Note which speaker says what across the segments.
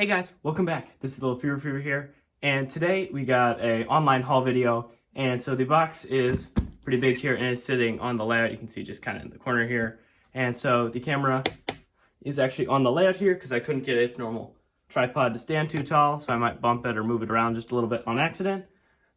Speaker 1: Hey guys, welcome back. This is Little Fever here, and today we got a online haul video. And so the box is pretty big here and is sitting on the layout. You can see just kind of in the corner here. And so the camera is actually on the layout here because I couldn't get its normal tripod to stand too tall, so I might bump it or move it around just a little bit on accident.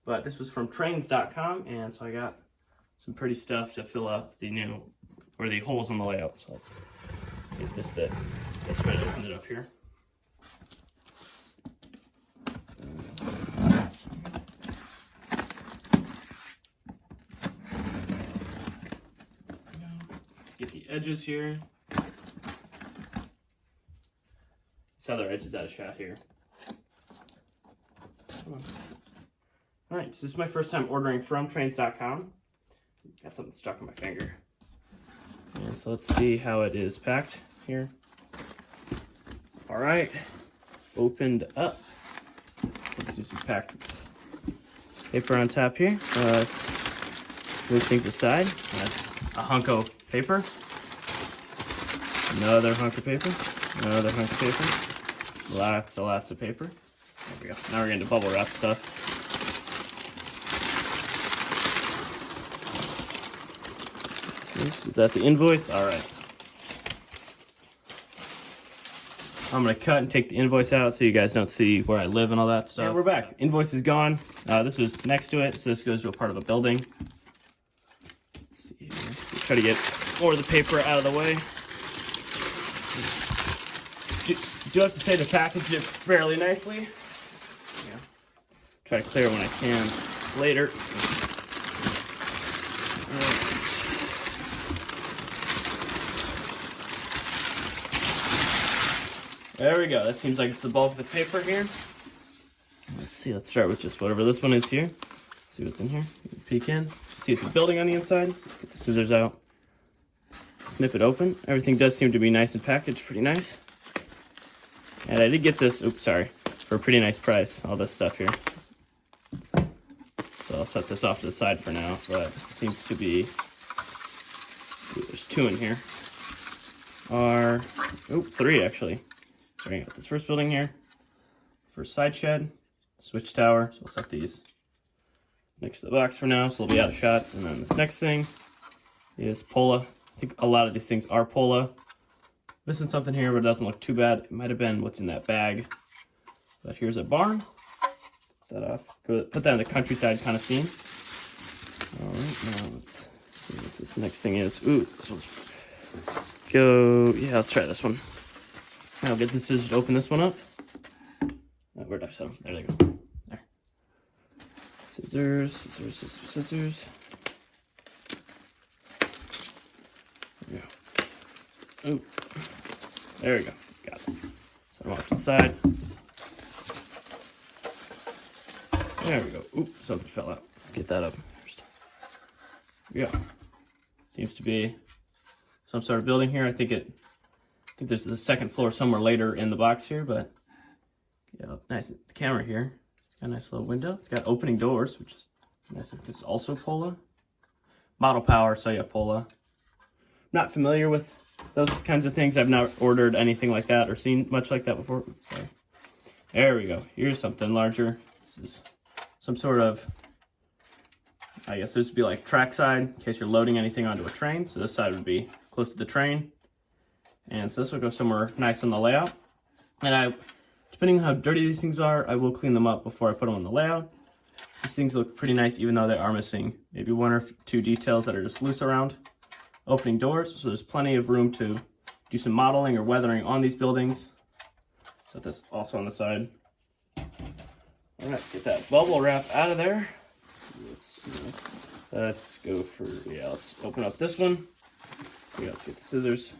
Speaker 1: But this was from trains.com, and so I got some pretty stuff to fill up the the holes on the layout. So let's see if let's try to open it up here. Get the edges here. This other edge is out of shot here. Alright, so this is my first time ordering from trains.com. Got something stuck on my finger. And so let's see how it is packed here. Alright, opened up. Let's do some packed paper on top here. Let's move things aside. That's a hunk of paper. Another hunk of paper. Another hunk of paper. Lots of paper. There we go. Now we're getting to bubble wrap stuff. Is that the invoice? All right. I'm going to cut and take the invoice out so you guys don't see where I live and all that stuff. And we're back. Invoice is gone. This was next to it, so this goes to a part of a building. Let's see here. Try to get more of the paper out of the way. Do have to say the package it fairly nicely. Yeah. Try to clear it when I can later. There we go. That seems like it's the bulk of the paper here. Let's see. Let's start with just whatever this one is here. See what's in here. Peek in. See it's a building on the inside. Let's get the scissors out. Snip it open. Everything does seem to be nice and packaged pretty nice. And I did get this, for a pretty nice price, all this stuff here. So I'll set this off to the side for now, but it seems to be, there's two in here. Three actually. Starting out this first building here. First side shed, switch tower, so we'll set these next to the box for now, so they'll be out of shot. And then this next thing is Pola. I think a lot of these things are Pola. Missing something here, but it doesn't look too bad. It might have been what's in that bag. But here's a barn. Put that off. Put that in the countryside kind of scene. Alright, now let's see what this next thing is. Ooh, this one's... Let's go... Yeah, let's try this one. I'll get the scissors to open this one up. Where did I set them? There they go. There. Scissors. There we go. Ooh. There we go. Got it. Set them off to the side. There we go. Oop, something fell out. Get that up first. There we go. Seems to be some sort of building here. I think there's the second floor somewhere later in the box here, but yeah, nice. The camera here. It's got a nice little window. It's got opening doors, which is nice. This is also Pola. Model power, so yeah, Pola. Not familiar with those kinds of things. I've not ordered anything like that or seen much like that before. Sorry. There we go. Here's something larger. This is some sort of, I guess this would be like trackside in case you're loading anything onto a train. So this side would be close to the train. And so this will go somewhere nice on the layout. And depending on how dirty these things are, I will clean them up before I put them on the layout. These things look pretty nice even though they are missing maybe one or two details that are just loose around. Opening doors, so there's plenty of room to do some modeling or weathering on these buildings. Set this also on the side. All right, get that bubble wrap out of there. Let's go for, let's open up this one. Yeah, let's get the scissors.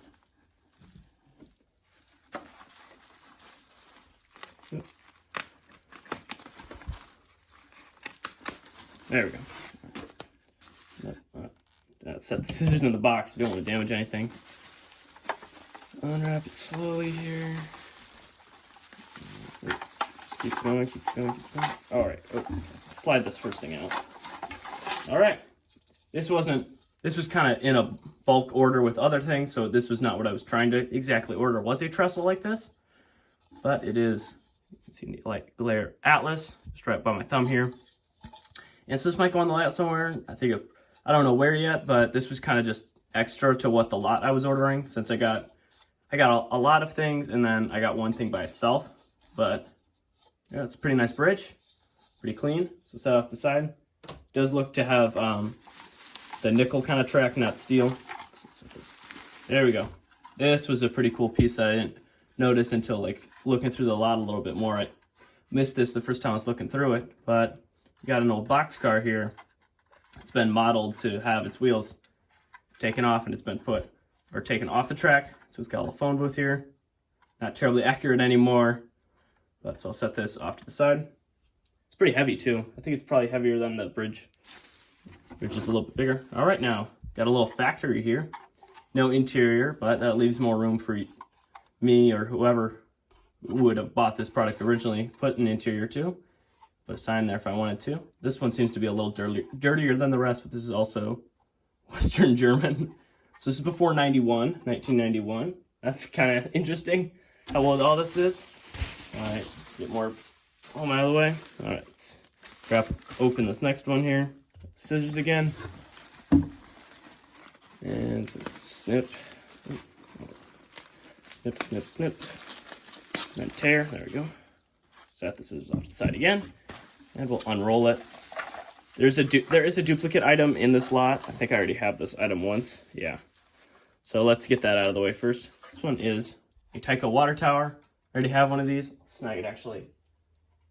Speaker 1: There we go. Let's set the scissors in the box. We don't want to damage anything. Unwrap it slowly here. Just keeps going. All right. Slide this first thing out. All right. This was kind of in a bulk order with other things, so this was not what I was trying to exactly order. Was a trestle like this? but it is, you can see the light glare Atlas, just right by my thumb here. And so this might go on the layout somewhere. I don't know where yet, but this was kind of just extra to what the lot I was ordering, since I got a lot of things, and then I got one thing by itself. But yeah, it's a pretty nice bridge, pretty clean. So set off the side. It does look to have the nickel kind of track, not steel. There we go. This was a pretty cool piece that I didn't notice until like looking through the lot a little bit more. I missed this the first time I was looking through it, but we got an old boxcar here. It's been modeled to have its wheels taken off, and it's been taken off the track. So it's got a little phone booth here. Not terribly accurate anymore, but so I'll set this off to the side. It's pretty heavy too. I think it's probably heavier than the bridge. Bridge is a little bit bigger. All right, now got a little factory here. No interior, but that leaves more room for me or whoever would have bought this product originally. Put an interior too. Put a sign there if I wanted to. This one seems to be a little dirtier than the rest, but this is also Western German. So this is before 1991. That's kind of interesting how old all this is. All right, get more home out of the way. All right, let's open this next one here. Scissors again. And snip. Snip, snip, snip. And then tear. There we go. Set the scissors off to the side again. And we'll unroll it. There is a duplicate item in this lot. I think I already have this item once. Yeah. So let's get that out of the way first. This one is a Tyco water tower. I already have one of these. I'll snag it actually.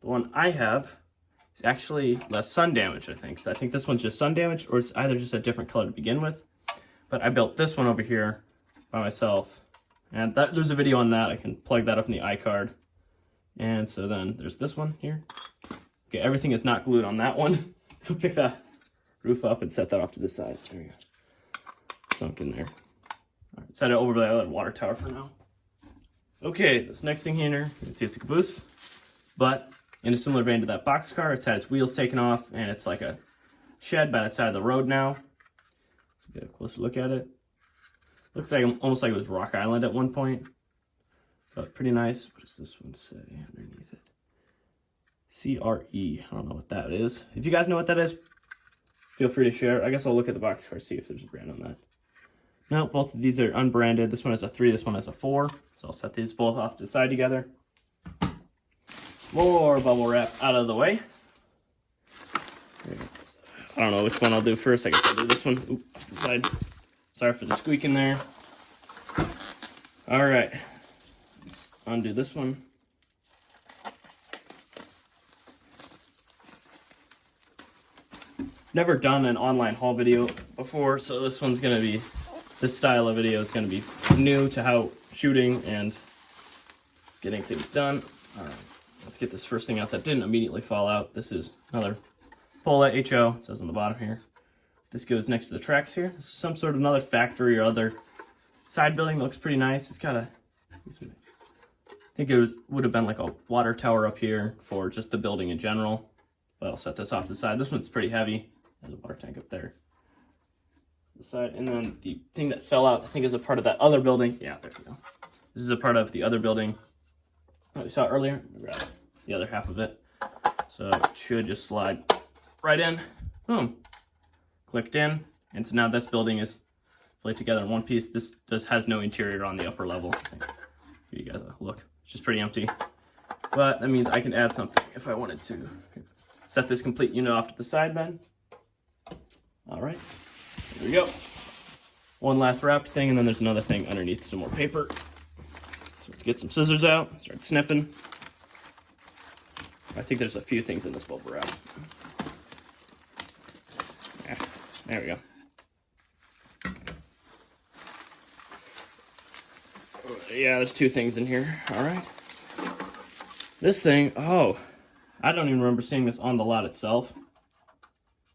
Speaker 1: The one I have is actually less sun damage, I think. So I think this one's just sun damage, or it's either just a different color to begin with. But I built this one over here by myself. And there's a video on that. I can plug that up in the iCard. And so then there's this one here. Okay, everything is not glued on that one. We'll pick that roof up and set that off to the side. There we go. Sunk in there. All right, set it over by the other water tower for now. Okay, this next thing here, you can see it's a caboose, but in a similar vein to that boxcar, it's had its wheels taken off, and it's like a shed by the side of the road now. Let's get a closer look at it. Looks like almost like it was Rock Island at one point, but pretty nice. What does this one say underneath it? CRE. I don't know what that is. If you guys know what that is, feel free to share. I guess I'll look at the boxcar, see if there's a brand on that. No, both of these are unbranded. This one has a 3, this one has a 4. So I'll set these both off to the side together. More bubble wrap out of the way. I don't know which one I'll do first. I guess I'll do this one. Oop, off the side. Sorry for the squeak in there. All right, let's undo this one. Never done an online haul video before, so this style of video is gonna be new to how shooting and getting things done. All right, let's get this first thing out that didn't immediately fall out. This is another Pola HO, it says on the bottom here. This goes next to the tracks here. This is some sort of another factory or other side building that looks pretty nice. It's got I think it would have been like a water tower up here for just the building in general. But I'll set this off to the side. This one's pretty heavy. There's a water tank up there. The side, and then the thing that fell out, I think, is a part of that other building. Yeah, there we go. This is a part of the other building that we saw earlier. Grab the other half of it. So it should just slide right in. Boom. Clicked in. And so now this building is fully together in one piece. This has no interior on the upper level. Give you guys a look. It's just pretty empty. But that means I can add something if I wanted to. Set this complete unit off to the side then. All right. There we go. One last wrapped thing, and then there's another thing underneath, some more paper. So let's get some scissors out, start snipping. I think there's a few things in this bubble wrap. Yeah, there we go. Yeah, there's 2 things in here. All right. This thing, oh, I don't even remember seeing this on the lot itself.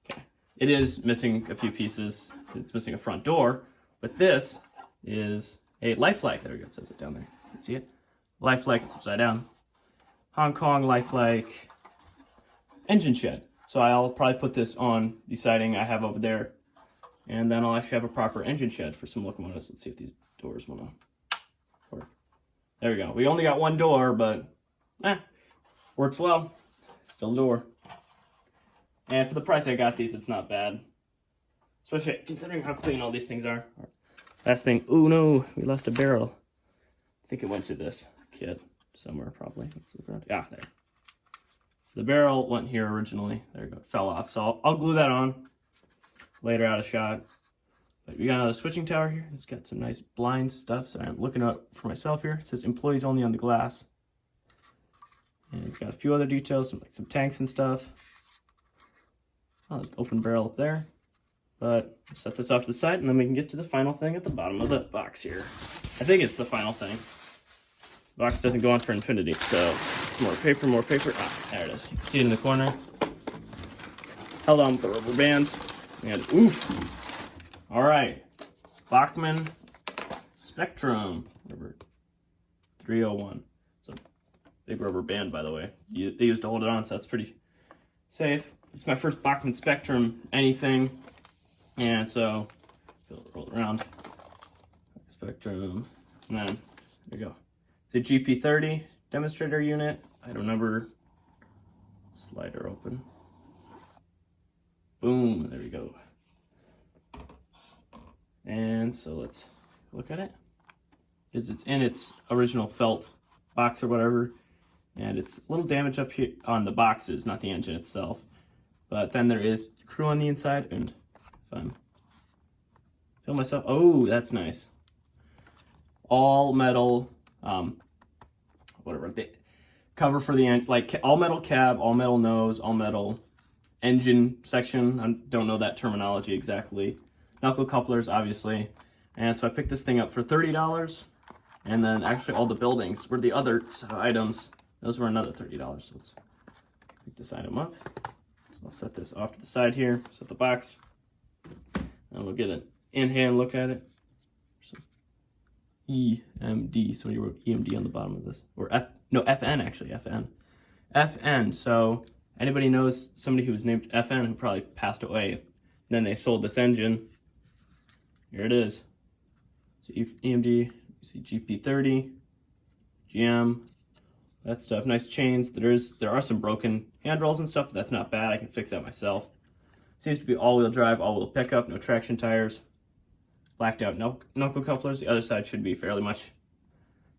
Speaker 1: Okay, it is missing a few pieces. It's missing a front door, but this is a lifelike. There we go, it says it down there. You can see it. Lifelike, it's upside down. Hong Kong lifelike engine shed. So I'll probably put this on the siding I have over there, and then I'll actually have a proper engine shed for some locomotives. Let's see if these doors want to work. There we go. We only got one door, but works well. Still a door. And for the price I got these, it's not bad. Especially considering how clean all these things are. Last thing, oh no, we lost a barrel. I think it went to this kit somewhere probably. Let's look around. Yeah, there. So the barrel went here originally. There you go, it fell off. So I'll glue that on later out of shot. But we got another switching tower here. It's got some nice blind stuff. So I'm looking up for myself here. It says employees only on the glass. And it's got a few other details, like some tanks and stuff. Oh, open barrel up there. But I'll set this off to the side, and then we can get to the final thing at the bottom of the box here. I think it's the final thing. The box doesn't go on for infinity, so it's more paper, more paper. Ah, there it is. You can see it in the corner. Held on with the rubber band. And oof. All right. Bachmann Spectrum rubber 301. It's a big rubber band, by the way. They used to hold it on, so that's pretty safe. This is my first Bachmann Spectrum anything. And so, roll it around, Spectrum, and then, there you go. It's a GP30 demonstrator unit. Item number, slider open. Boom, there we go. And so let's look at it. It's in its original felt box or whatever. And it's a little damage up here on the boxes, not the engine itself. But then there is crew on the inside, and fun. Feel myself. Oh, that's nice. All metal, whatever. The cover for the end, like all metal cab, all metal nose, all metal engine section. I don't know that terminology exactly. Knuckle couplers, obviously. And so I picked this thing up for $30. And then actually all the buildings were the other items. Those were another $30. So let's pick this item up. I'll set this off to the side here, set the box, and we'll get an in-hand look at it. So, EMD, somebody wrote EMD on the bottom of this. Or FN actually, FN. FN, so anybody knows somebody who was named FN who probably passed away, and then they sold this engine. Here it is. So EMD, you see GP30, GM, that stuff. Nice chains. There are some broken handrails and stuff, but that's not bad. I can fix that myself. Seems to be all-wheel drive, all-wheel pickup, no traction tires. Blacked out knuckle couplers. The other side should be fairly much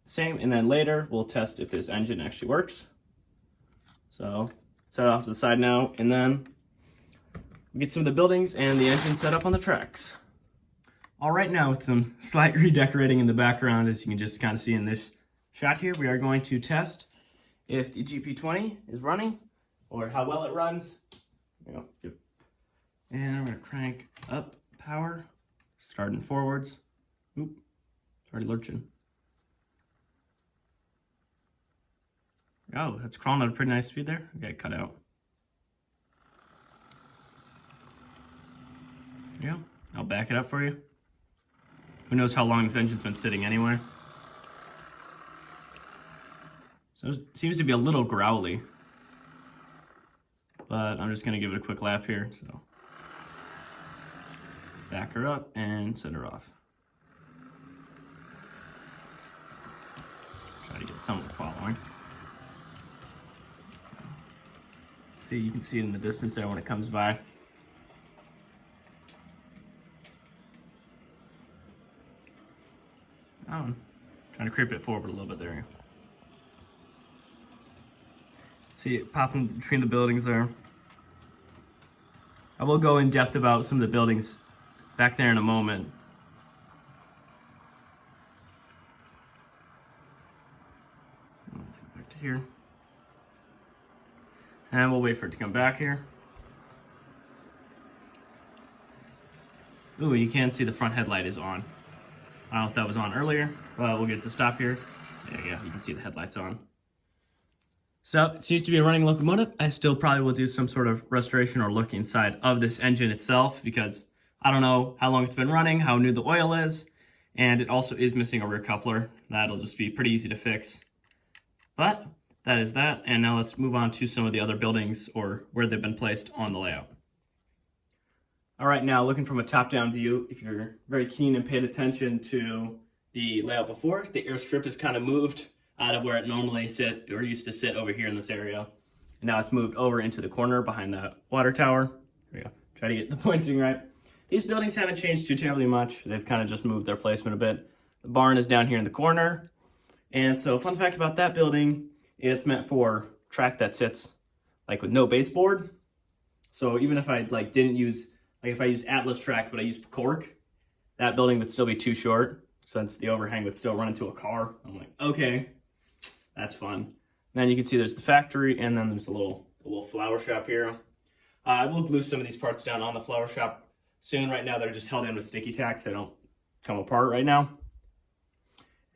Speaker 1: the same. And then later, we'll test if this engine actually works. So, set it off to the side now, and then we get some of the buildings and the engine set up on the tracks. All right, now with some slight redecorating in the background, as you can just kind of see in this shot here, we are going to test if the GP20 is running or how well it runs. And I'm going to crank up power, starting forwards. Oop, it's already lurching. Oh, that's crawling at a pretty nice speed there. Okay, cut out. Yeah, I'll back it up for you. Who knows how long this engine's been sitting anyway. So it seems to be a little growly, but I'm just gonna give it a quick lap here. So back her up and set her off. Try to get someone following. See, you can see it in the distance there when it comes by. Oh, I'm trying to creep it forward a little bit there. See it popping between the buildings there. I will go in depth about some of the buildings back there in a moment. Let's go back to here. And we'll wait for it to come back here. Ooh, you can see the front headlight is on. I don't know if that was on earlier, but we'll get to stop here. There you go, you can see the headlights on. So it seems to be a running locomotive. I still probably will do some sort of restoration or look inside of this engine itself because I don't know how long it's been running, how new the oil is, and it also is missing a rear coupler. That'll just be pretty easy to fix. But that is that, and now let's move on to some of the other buildings or where they've been placed on the layout. All right, now looking from a top-down view, if you're very keen and paid attention to the layout before. The airstrip is kind of moved out of where it normally used to sit over here in this area. And now it's moved over into the corner behind that water tower. Here we go. Try to get the pointing right. These buildings haven't changed too terribly much. They've kind of just moved their placement a bit. The barn is down here in the corner. And so fun fact about that building, it's meant for track that sits like with no baseboard. So even if I like didn't use, like if I used Atlas track, but I used cork, that building would still be too short since the overhang would still run into a car. I'm like, okay, that's fun. And then you can see there's the factory, and then there's a little flower shop here. I will glue some of these parts down on the flower shop soon. Right now they're just held in with sticky tack, so they don't come apart right now.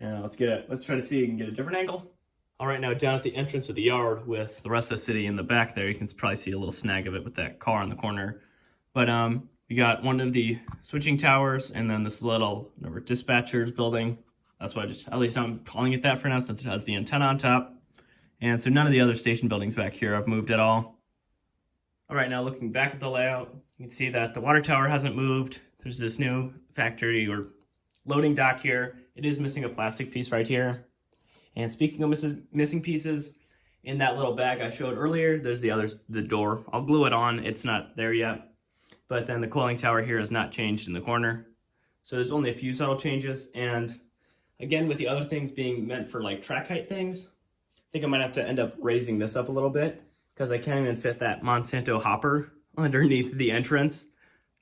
Speaker 1: And let's try to see if you can get a different angle. All right, now down at the entrance of the yard with the rest of the city in the back there, you can probably see a little snag of it with that car in the corner. But we got one of the switching towers, and then this little dispatcher's building. That's why at least I'm calling it that for now, since it has the antenna on top. And so none of the other station buildings back here have moved at all. All right, now looking back at the layout, you can see that the water tower hasn't moved. There's this new factory or loading dock here. It is missing a plastic piece right here. And speaking of missing pieces, in that little bag I showed earlier, there's the door. I'll glue it on. It's not there yet. But then the cooling tower here has not changed in the corner. So there's only a few subtle changes. And again, with the other things being meant for like track height things, I think I might have to end up raising this up a little bit because I can't even fit that Monsanto hopper underneath the entrance.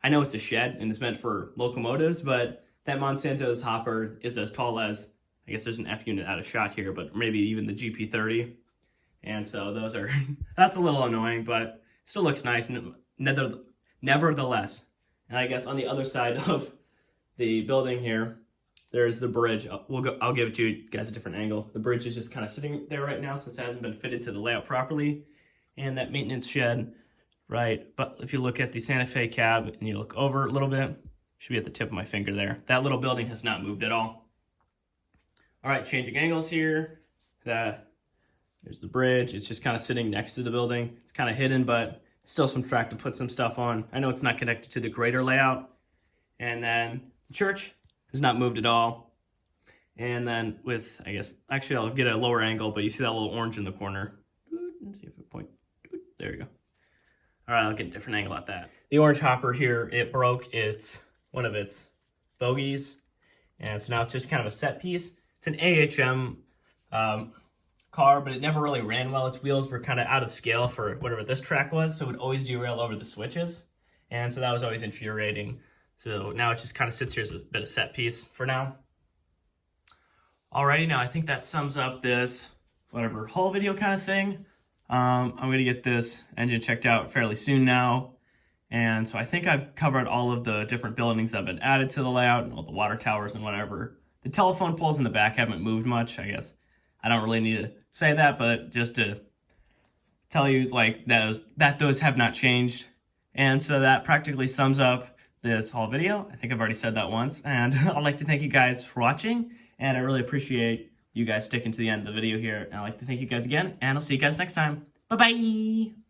Speaker 1: I know it's a shed and it's meant for locomotives, but that Monsanto's hopper is as tall as, I guess there's an F unit out of shot here, but maybe even the GP30. And so those are, that's a little annoying, but still looks nice nevertheless. And I guess on the other side of the building here, there's the bridge. I'll give it to you guys a different angle. The bridge is just kind of sitting there right now since it hasn't been fitted to the layout properly. And that maintenance shed, right? But if you look at the Santa Fe cab and you look over a little bit, should be at the tip of my finger there. That little building has not moved at all. All right, changing angles here. There's the bridge. It's just kind of sitting next to the building. It's kind of hidden, but still some track to put some stuff on. I know it's not connected to the greater layout. And then the church has not moved at all. And then with, I guess, actually I'll get a lower angle, but you see that little orange in the corner. Let's see if it point. There you go. All right, I'll get a different angle at that. The orange hopper here, it broke one of its bogies. And so now it's just kind of a set piece. It's an AHM car, but it never really ran well. Its wheels were kind of out of scale for whatever this track was, so it would always derail over the switches. And so that was always infuriating. So now it just kind of sits here as a bit of set piece for now. Alrighty, now I think that sums up this haul video kind of thing. I'm going to get this engine checked out fairly soon now. And so I think I've covered all of the different buildings that have been added to the layout, and all the water towers and whatever. The telephone poles in the back haven't moved much, I guess. I don't really need to say that, but just to tell you like that those have not changed. And so that practically sums up this whole video. I think I've already said that once. And I'd like to thank you guys for watching. And I really appreciate you guys sticking to the end of the video here. And I'd like to thank you guys again. And I'll see you guys next time. Bye-bye.